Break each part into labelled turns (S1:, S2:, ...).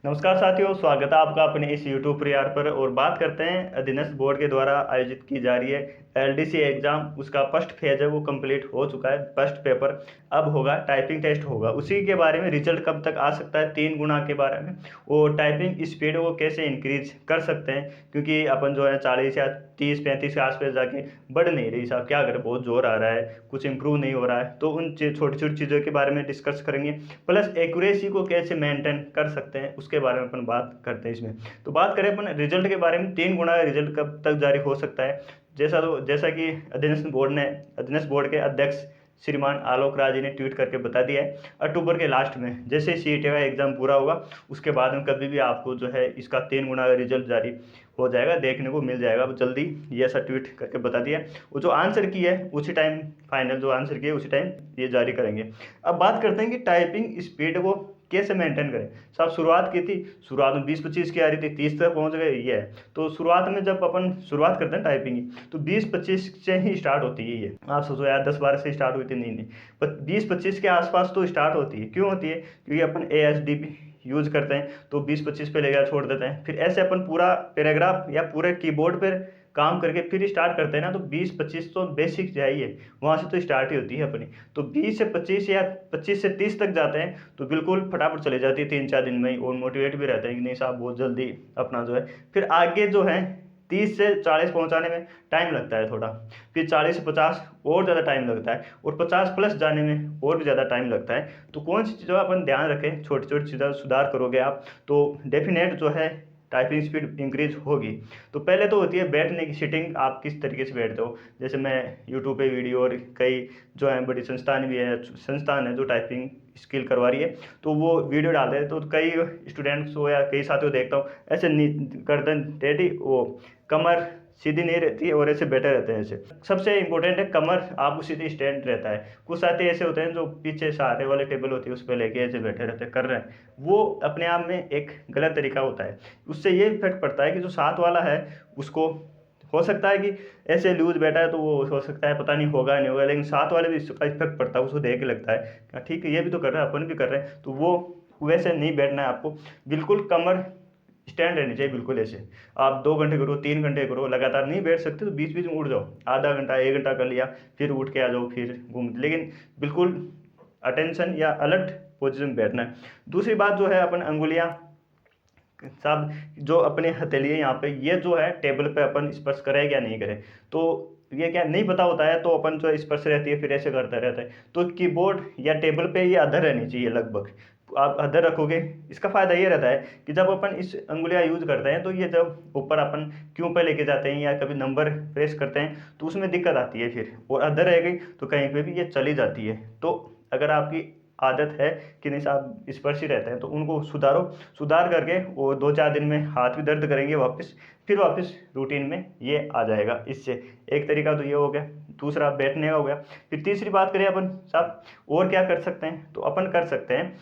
S1: नमस्कार साथियों, स्वागत है आपका अपने इस यूट्यूब प्रयार पर। और बात करते हैं अधीनस्थ बोर्ड के द्वारा आयोजित की जा रही है एलडीसी एग्जाम। उसका फर्स्ट फेज है वो कंप्लीट हो चुका है। फर्स्ट पेपर अब होगा, टाइपिंग टेस्ट होगा। उसी के बारे में रिजल्ट कब तक आ सकता है, 3 गुना के बारे में, और टाइपिंग स्पीड को कैसे इंक्रीज कर सकते हैं, क्योंकि अपन जो है 40 या 30-35 के आसपास जाके बढ़ नहीं रही साहब, क्या करें, बहुत जोर आ रहा है, कुछ इंप्रूव नहीं हो रहा है। तो उन छोटी छोटी चीज़ों के बारे में डिस्कस करेंगे, प्लस एक्यूरेसी को कैसे मेंटेन कर सकते हैं उसके बारे में अपन बात करते हैं इसमें। तो बात करें अपन रिजल्ट के बारे में, 3 गुना रिजल्ट कब तक जारी हो सकता है। जैसा कि अधीनस्थ बोर्ड के अध्यक्ष श्रीमान आलोक राज जी ने ट्वीट करके बता दिया है, अक्टूबर के लास्ट में जैसे सीईटी का एग्जाम पूरा होगा उसके बाद में कभी भी आपको जो है इसका 3 गुना रिजल्ट जारी हो जाएगा, देखने को मिल जाएगा। अब जल्दी ये ऐसा ट्वीट करके बता दिया। वो जो आंसर की है उसी टाइम, फाइनल जो आंसर की है उसी टाइम ये जारी करेंगे। अब बात करते हैं कि टाइपिंग स्पीड को कैसे मेंटेन करें। साहब शुरुआत की थी, शुरुआत में 20-25 की आ रही थी, 30 तक पहुंच गए, ये है। तो शुरुआत में जब अपन शुरुआत करते हैं टाइपिंग की, तो 20-25 से ही स्टार्ट होती है। ये आप सोचो यार 10-12 से स्टार्ट हुई थी, नहीं नहीं, 20-25 के आसपास तो स्टार्ट होती है। क्यों होती है? क्योंकि अपन ASDP यूज करते हैं, तो 20-25 पे लेकर छोड़ देते हैं। फिर ऐसे अपन पूरा पैराग्राफ या पूरे कीबोर्ड पर काम करके फिर स्टार्ट करते हैं ना, तो 20-25 तो बेसिक चाहिए, वहाँ से तो स्टार्ट ही होती है अपनी। तो 20 से 25 या 25 से 30 तक जाते हैं तो बिल्कुल फटाफट चले जाती है 3-4 दिन में ही, और मोटिवेट भी रहते हैं कि नहीं साहब बहुत जल्दी अपना जो है। फिर आगे जो है 30 से 40 पहुंचाने में टाइम लगता है थोड़ा, फिर 40 से 50 और ज़्यादा टाइम लगता है, और 50 प्लस जाने में और भी ज़्यादा टाइम लगता है। तो कौन सी चीज़ों का अपन ध्यान रखें, छोटी छोटी चीज़ें सुधार करोगे आप तो डेफिनेट जो है टाइपिंग स्पीड इंक्रीज होगी। तो पहले तो होती है बैठने की सीटिंग, आप किस तरीके से बैठते हो। जैसे मैं यूट्यूब पे वीडियो और कई जो है बड़ी संस्थान है जो टाइपिंग स्किल करवा रही है, तो वो वीडियो डालते हैं। तो कई स्टूडेंट्स हो या कई साथियों देखता हूँ ऐसे गर्दन टेढ़ी, वो कमर सीधी नहीं रहती है और ऐसे बैठे रहते हैं। ऐसे सबसे इंपॉर्टेंट है कमर आपको सीधी स्टैंड रहता है। कुछ साथी ऐसे होते हैं जो पीछे सहारे वाले टेबल होती है उस पर लेके ऐसे बैठे रहते हैं, कर रहे हैं, वो अपने आप में एक गलत तरीका होता है। उससे ये इफेक्ट पड़ता है कि जो साथ वाला है उसको हो सकता है कि ऐसे लूज बैठा है तो वो हो सकता है पता नहीं होगा नहीं होगा, लेकिन साथ वाले भी इसका इफेक्ट पड़ता है, उसको देख के लगता है कि ठीक है ये भी तो कर रहा है, अपन भी कर रहे हैं। तो वो वैसे नहीं बैठना है आपको, बिल्कुल कमर स्टैंड रहनी चाहिए, बिल्कुल ऐसे। आप 2 घंटे करो, 3 घंटे करो, लगातार नहीं बैठ सकते तो बीच बीच में उठ जाओ, आधा घंटा 1 घंटा कर लिया, फिर उठ के आ जाओ, फिर घूम, लेकिन बिल्कुल अटेंशन या अलर्ट पोजिशन में बैठना है। दूसरी बात जो है अपन अंगुलियां, साहब जो अपने हथेली है यहाँ पे, ये जो है टेबल पे अपन स्पर्श करें या नहीं करें, तो ये क्या नहीं पता होता है, तो अपन जो स्पर्श रहती है फिर ऐसे करता रहता है। तो कीबोर्ड या टेबल पे ये अधर रहनी चाहिए लगभग, आप अधर रखोगे। इसका फायदा ये रहता है कि जब अपन इस अंगुलियां यूज करते हैं तो ये जब ऊपर अपन क्यों पे लेके जाते हैं या कभी नंबर प्रेस करते हैं तो उसमें दिक्कत आती है फिर, और अधर रह गई तो कहीं पे भी ये चली जाती है। तो अगर आपकी आदत है कि नहीं साहब स्पर्श ही रहते हैं तो उनको सुधारो, सुधार करके वो 2-4 दिन में हाथ भी दर्द करेंगे वापस, फिर वापस रूटीन में ये आ जाएगा। इससे एक तरीका तो ये हो गया, दूसरा बैठने का हो गया। फिर तीसरी बात करें अपन साहब और क्या कर सकते हैं, तो अपन कर सकते हैं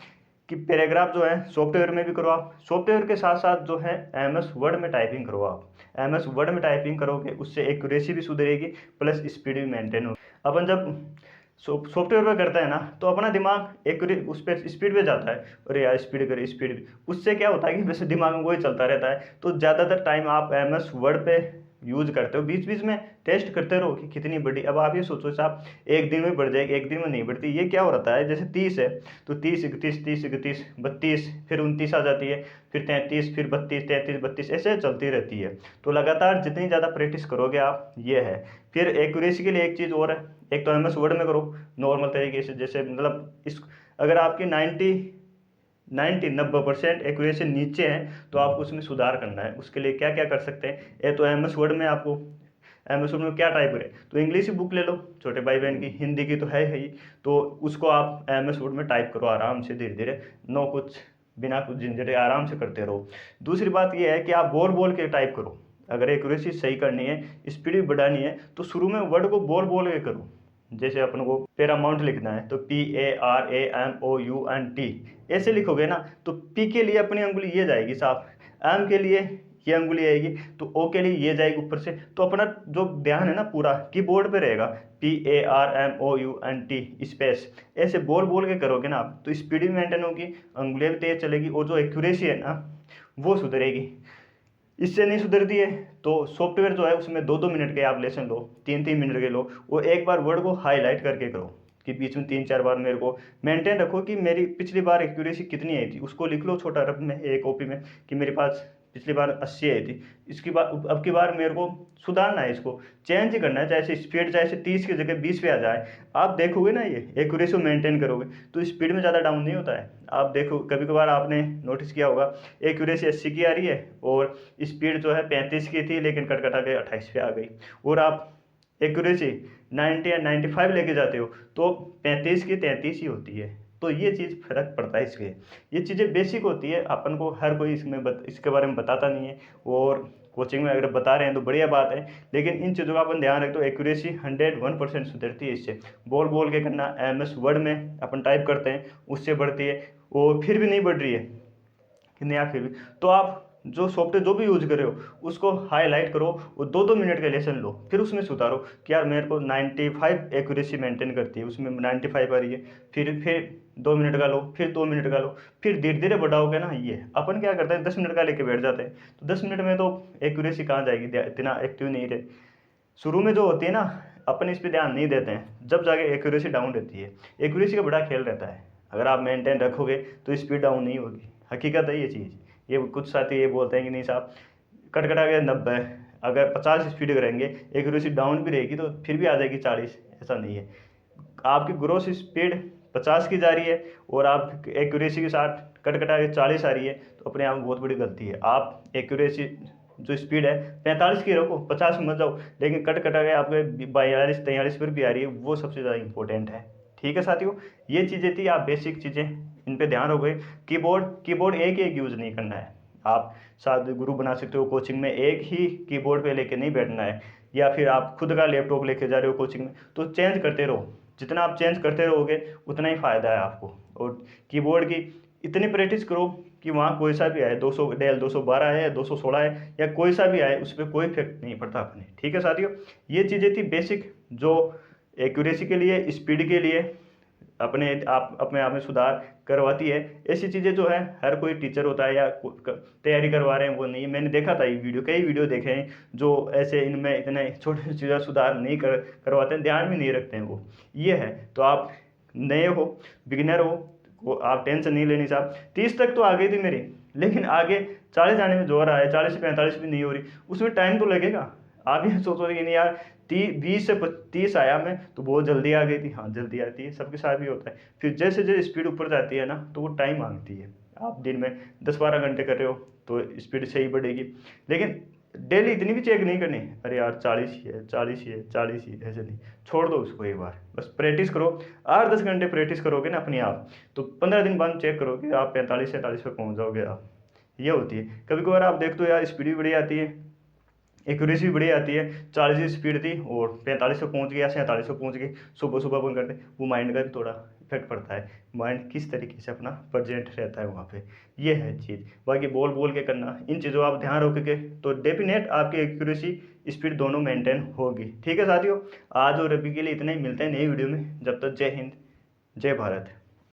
S1: कि पैराग्राफ जो है सॉफ्टवेयर में भी करो आप, सॉफ्टवेयर के साथ साथ जो है MS वर्ड में टाइपिंग करो आप। MS वर्ड में टाइपिंग करोगे उससे एक्यूरेसी भी सुधरेगी, प्लस स्पीड भी मेंटेन होगी। अपन जब सॉफ्टवेयर पे करता है ना तो अपना दिमाग एक उस पर स्पीड पे जाता है, अरे यार स्पीड करे स्पीड, उससे क्या होता है कि वैसे दिमाग में वही चलता रहता है। तो ज़्यादातर टाइम आप MS वर्ड पे यूज करते हो, बीच बीच में टेस्ट करते रहो कि कितनी बड़ी। अब आप ये सोचो साहब एक दिन में बढ़ जाएगी, एक दिन में नहीं बढ़ती। ये क्या हो रहा है, जैसे 30 है तो 30, 31, 30, 31, 32, फिर 29 आ जाती है, फिर 33, फिर 32, 33, 32, ऐसे चलती रहती है। तो लगातार जितनी ज़्यादा प्रैक्टिस करोगे आप, ये है। फिर एक्यूरेसी के लिए एक चीज़ और है, एक तो MS वर्ड में करो नॉर्मल तरीके से, जैसे मतलब इस अगर आपकी 90% एक्यूरेसी नीचे है तो आपको उसमें सुधार करना है। उसके लिए क्या क्या कर सकते हैं, ये तो MS वर्ड में आपको, MS वर्ड में क्या टाइप करें, तो इंग्लिश की बुक ले लो छोटे भाई बहन की, हिंदी की तो है ही, तो उसको आप MS वर्ड में टाइप करो आराम से, धीरे धीरे, नो कुछ, बिना कुछ झंझट, आराम से करते रहो। दूसरी बात ये है कि आप बोल बोल के टाइप करो। अगर एक्यूरेसी सही करनी है, स्पीड भी बढ़ानी है, तो शुरू में वर्ड को बोल बोल के करो। जैसे अपन को पैरामाउंट लिखना है तो PARAMOUNT ऐसे लिखोगे ना, तो P के लिए अपनी अंगुली ये जाएगी साफ, M के लिए ये अंगुली आएगी, तो O के लिए ये जाएगी ऊपर से। तो अपना जो ध्यान है ना पूरा कीबोर्ड पे रहेगा, PARMOUNT स्पेस, ऐसे बोल बोल के करोगे ना आप, तो स्पीड भी मेंटेन होगी, अंगुलियाँ भी तेज चलेगी, और जो एक्यूरेसी है ना वो सुधरेगी। इससे नहीं सुधरती है तो सॉफ्टवेयर जो है उसमें 2-2 मिनट के आप लेसन लो, 3-3 मिनट के लो, वो एक बार वर्ड को हाईलाइट करके करो कि बीच में 3-4 बार मेरे को मेंटेन रखो कि मेरी पिछली बार एक्यूरेसी कितनी आई थी, उसको लिख लो छोटा रफ में एक कॉपी में कि मेरे पास पिछली बार 80 आई थी, इसकी बार अब की बार मेरे को सुधारना है, इसको चेंज ही करना है, चाहे स्पीड चाहे 30 की जगह 20 पे आ जाए। आप देखोगे ना ये एक्यूरेसी मेंटेन करोगे तो स्पीड में ज़्यादा डाउन नहीं होता है। आप देखो कभी कभार आपने नोटिस किया होगा एक्यूरेसी 80 की आ रही है और स्पीड जो है 35 की थी लेकिन कटकटा के 28 पे आ गई, और आप एक्यूरेसी 90 या 95 लेके जाते हो तो 35 की 33 ही होती है। तो ये चीज़ फर्क पड़ता है इसके, ये चीज़ें बेसिक होती है, अपन को हर कोई इसके बारे में बताता नहीं है, और कोचिंग में अगर बता रहे हैं तो बढ़िया बात है, लेकिन इन चीज़ों का अपन ध्यान रखें तो एक्यूरेसी 101% सुधरती है इससे। बोल बोल के करना, MS वर्ड में अपन टाइप करते हैं उससे बढ़ती है, और फिर भी नहीं बढ़ रही है कि नहीं, फिर भी तो आप जो सॉफ्टवेयर जो भी यूज कर रहे हो उसको हाईलाइट करो और 2-2 मिनट का लेसन लो, फिर उसमें सुधारो कि यार मेरे को 95 एक्यूरेसी मेंटेन करती है, उसमें 95 आ रही है, फिर 2 मिनट का लो, फिर 2 मिनट का लो, फिर धीरे धीरे बढ़ाओगे ना। ये अपन क्या करते हैं 10 मिनट का लेके बैठ जाते हैं, तो 10 मिनट में तो एक्यूरेसी कहाँ जाएगी, इतना एक्टिव नहीं रहे। शुरू में जो होती है ना अपन इस पर ध्यान नहीं देते हैं, जब जाके एक्यूरेसी डाउन रहती है। एक्यूरेसी का बड़ा खेल रहता है, अगर आप मेंटेन रखोगे तो स्पीड डाउन नहीं होगी, हकीकत है ये चीज़। ये कुछ साथी ये बोलते हैं कि नहीं साहब कटकटा के 90, अगर 50 स्पीड करेंगे एक्यूरेसी डाउन भी रहेगी तो फिर भी आ जाएगी 40, ऐसा नहीं है। आपकी ग्रोस स्पीड 50 की जा रही है और आप एक्यूरेसी के साथ कटकटा के 40 आ रही है, तो अपने आप में बहुत बड़ी गलती है। आप एक्यूरेसी जो स्पीड है 45 की रखो, 50 में मत जाओ, लेकिन कट कटा के आपके 42-43 पर भी आ रही है, वो सबसे ज़्यादा इंपॉर्टेंट है। ठीक है साथियों, ये चीज़ें थी, आप बेसिक चीज़ें इन पे ध्यान रखोगे। कीबोर्ड एक यूज़ नहीं करना है, आप साथ गुरु बना सकते हो कोचिंग में, एक ही कीबोर्ड पे लेके नहीं बैठना है, या फिर आप खुद का लैपटॉप लेके जा रहे हो कोचिंग में तो चेंज करते रहो, जितना आप चेंज करते रहोगे उतना ही फ़ायदा है आपको। और कीबोर्ड की इतनी प्रैक्टिस करो कि वहाँ कोई सा भी आए, 200 डेल 212 है या 216 है या कोई सा भी आए, उस पर कोई इफेक्ट नहीं पड़ता अपने। ठीक है साथियों, ये चीज़ें थी बेसिक जो एक्यूरेसी के लिए, स्पीड के लिए अपने आप में सुधार करवाती है। ऐसी चीज़ें जो है हर कोई टीचर होता है या तैयारी करवा रहे हैं वो नहीं। मैंने देखा था ये वीडियो, कई वीडियो देखे हैं जो ऐसे इनमें इतने छोटे चीज़ें सुधार नहीं करवाते हैं, ध्यान भी नहीं रखते हैं वो। ये है तो आप नए हो, बिगिनर हो, वो आप टेंशन नहीं लेनी साहब। 30 तक तो आ गई थी मेरी, लेकिन आगे 40 आने में जोर आया, 40 से 45 भी नहीं हो रही, उसमें टाइम तो लगेगा। आप ये सोचोगे कि नहीं यार 20 से 30 आया मैं तो बहुत जल्दी आ गई थी, हाँ जल्दी आती है, सबके साथ भी होता है। फिर जैसे जैसे स्पीड ऊपर जाती है ना तो वो टाइम मांगती है। आप दिन में 10-12 घंटे कर रहे हो तो स्पीड सही बढ़ेगी, लेकिन डेली इतनी भी चेक नहीं करनी, अरे यार 40 ही है, 40 ही है, 40 ही है, ऐसे नहीं, छोड़ दो उसको एक बार, बस प्रैक्टिस करो। 8-10 घंटे प्रैक्टिस करोगे ना अपने आप, तो 15 दिन बाद चेक करोगे आप 45-47 पे पहुंच जाओगे आप। ये होती है। कभी कभार आप देखते हो यार स्पीड भी बढ़ी आती है, एक्यूरेसी भी बढ़ी आती है, 40 की स्पीड थी और 45 पे पहुंच गया, 47 पे पहुंच गई, सुबह सुबह अपन करते, वो माइंड का भी थोड़ा इफेक्ट पड़ता है, माइंड किस तरीके से अपना प्रेजेंट रहता है वहाँ पे। ये है चीज़, बाकी बोल बोल के करना, इन चीज़ों आप ध्यान रखोगे तो डेफिनेट आपकी एक्यूरेसी स्पीड दोनों मेंटेन होगी। ठीक है साथियों, आज और अभी के लिए इतना ही, मिलते हैं नई वीडियो में, जब तक जय हिंद, जय भारत।